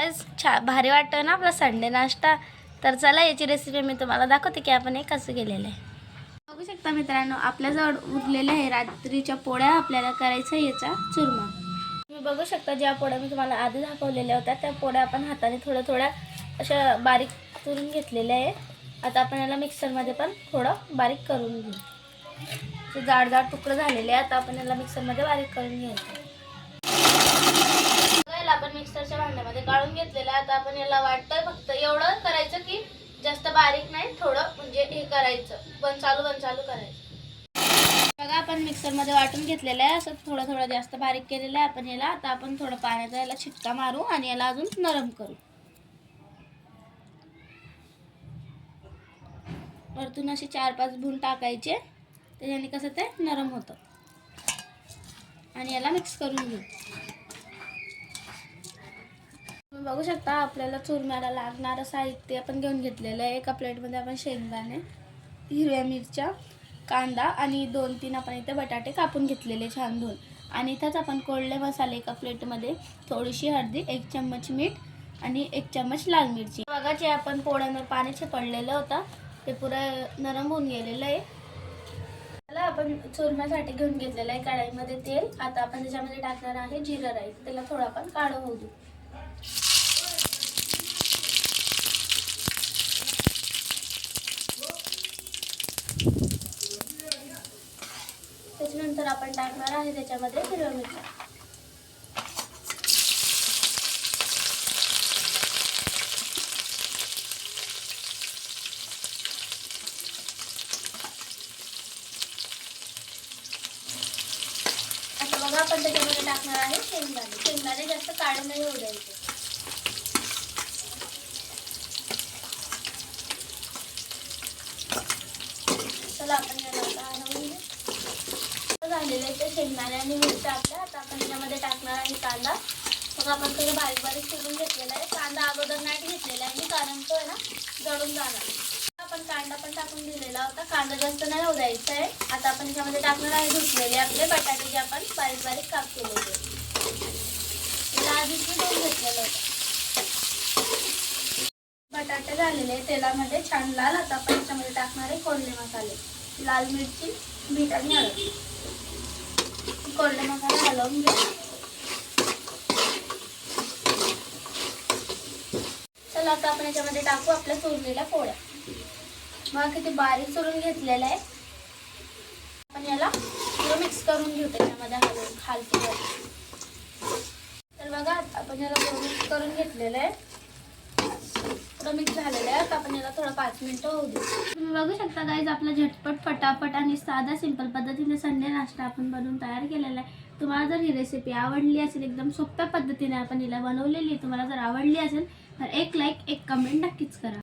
भारी वाटतं ना आपला संडे नाश्ता. तर चला याची रेसिपी मी तुम्हाला दाखवते की आपण हे कसं केलेलं आहे. बघू शकता मित्रांनो, आपल्याजवळ उरलेल्या आहे रात्रीच्या पोळ्या. आपल्याला करायचं याचा चुरमा. तुम्ही बघू शकता ज्या पोळ्या मी तुम्हाला आधी दाखवलेल्या होत्या त्या पोळ्या आपण हाताने थोड्या अशा बारीक करून घेतलेल्या आहे. आता आपण याला मिक्सरमध्ये पण थोडं बारीक करून घेऊ. जाड तुकडे झालेले आहेत. आता आपण याला मिक्सरमध्ये बारीक करून घ्यायचं. आपण मिक्सरच्या भांड्यामध्ये काढून घेतलेलं आहे. आता आपण याला वाटतंय फक्त एवढं करायचं की जास्त बारीक नाही, थोडं म्हणजे हे करायचं, बंद चालू करायचं. बघा आपण मिक्सरमध्ये वाटून घेतलेलं आहे. असं थोडं जास्त बारीक केलेलं आहे आपण याला. आता आपण थोडं पाण्याचा याला छिटका मारू आणि याला अजून नरम करू. वरतून असे 4-5 भून टाकायचे, त्याच्याने कसं ते नरम होतं. आणि याला मिक्स करून घेऊ. तुम्ही बघू शकता आपल्याला चुरम्याला लागणारं साहित्य आपण घेऊन घेतलेलं आहे. एका प्लेटमध्ये आपण शेंगदाणे, हिरव्या मिरच्या, कांदा आणि 2-3 आपण इथे बटाटे कापून घेतलेले छान धुवून. आणि इथंच आपण कोरडे मसाले एका प्लेटमध्ये, थोडीशी हळदी, 1 चम्मच मीठ आणि 1 चम्मच लाल मिरची. बघा जे आपण पोळ्यांवर पाणी पडलेलं होतं ते पुरं नरम होऊन गेलेलं आहे. त्याला आपण चुरम्यासाठी घेऊन घेतलेलं आहे कढईमध्ये तेल. आता आपण त्याच्यामध्ये टाकणार आहे जिरा राईस. त्याला थोडं आपण काढं होऊ देऊ. त्याच्यानंतर आपण टाकणार आहे त्याच्यामध्ये हिरव्या मिरच्या. आता बघा आपण त्याच्यामध्ये टाकणार आहे शेंगदाणे जास्त काढून नाही होऊ द्यायचे. चला आपण याला हलवून झालेले ते शेंगदाणे आणि मिरच्या आपल्या. आता आपण याच्यामध्ये टाकणार आहे कांदा. मग आपण थोडं बारीक चिरून घेतलेला आहे. कांदा अगोदर नाही घेतलेला आहे कारण तो आहे ना जळून जाणार. आपण कांदा पण टाकून दिलेला होता. कांदा जास्त नाही होऊ द्यायचा आहे. आता आपण याच्यामध्ये टाकणार आहे धुतलेले आपले बटाटे जे आपण बारीक काप केले होते. त्याला आधीच मी धुवून घेतलेलं होतं. बटाटे झालेले तेलामध्ये छान लाल. आता आपण याच्यामध्ये टाकणार आहे कोरडे मसाले, लाल मिरची, मीठ आणि हळद. कोरडे मसाला हलवून घेऊ. चला आता आपण याच्यामध्ये टाकू आपल्या चुरलेल्या पोळ्या. मग किती बारीक चुरून घेतलेलं आहे. आपण याला पुरं मिक्स करून घेऊ त्याच्यामध्ये हलवून खालती वर. तर बघा आपण याला पुरं मिक्स करून घेतलेलं आहे. पुरं मिक्स झालेलं आहे. आता आपण याला थोडं 5 मिनिटं होऊ देऊ. तुम्ही बघू शकता गाईज आपला झटपट, फटाफट आणि साधा सिंपल पद्धतीने संडे नाश्ता आपण बनवून तयार केलेला आहे. तुम्हाला जर ही रेसिपी आवडली असेल, एकदम सोप्या पद्धतीने आपण हिला बनवलेली, तुम्हाला जर आवडली असेल तर एक लाईक, एक कमेंट नक्कीच करा.